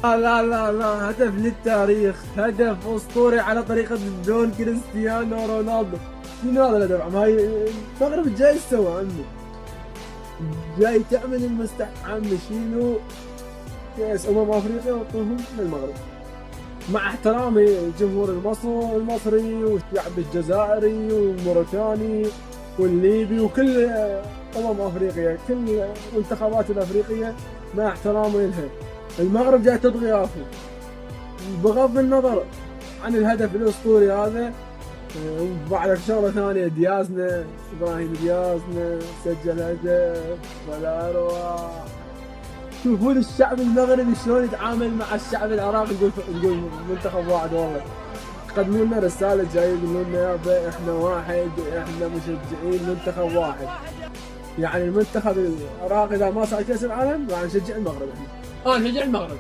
لا لا لا لا، هدف للتاريخ، هدف اسطوري على طريقة دون كريستيانو رونالدو. شنو هذا الهدف؟ هاي المغرب جاي ايش سوى عمي؟ جاي تعمل المستحيل عمي. شنو كاس افريقيا وطوهم للمغرب، مع احترامي الجمهور المصري والشعب الجزائري والموريتاني والليبي وكل افريقيا، كل المنتخبات الافريقيه مع احترامي لها. المغرب جاي تطغي اخو، بغض النظر عن الهدف الاسطوري هذا. وبعد شغله ثانيه، ديازنا ابراهيم ديازنا سجل هدف ولا اروع. شوفون الشعب المغربي شلون يتعامل مع الشعب العراقي. نقول منتخب واحد والله. يقدمون لنا رساله جاي يقولون لنا يابا احنا واحد، احنا مشجعين منتخب واحد. يعني المنتخب العراقي اذا ما صار كاس العالم راح نشجع المغرب. احنا نشجع المغرب.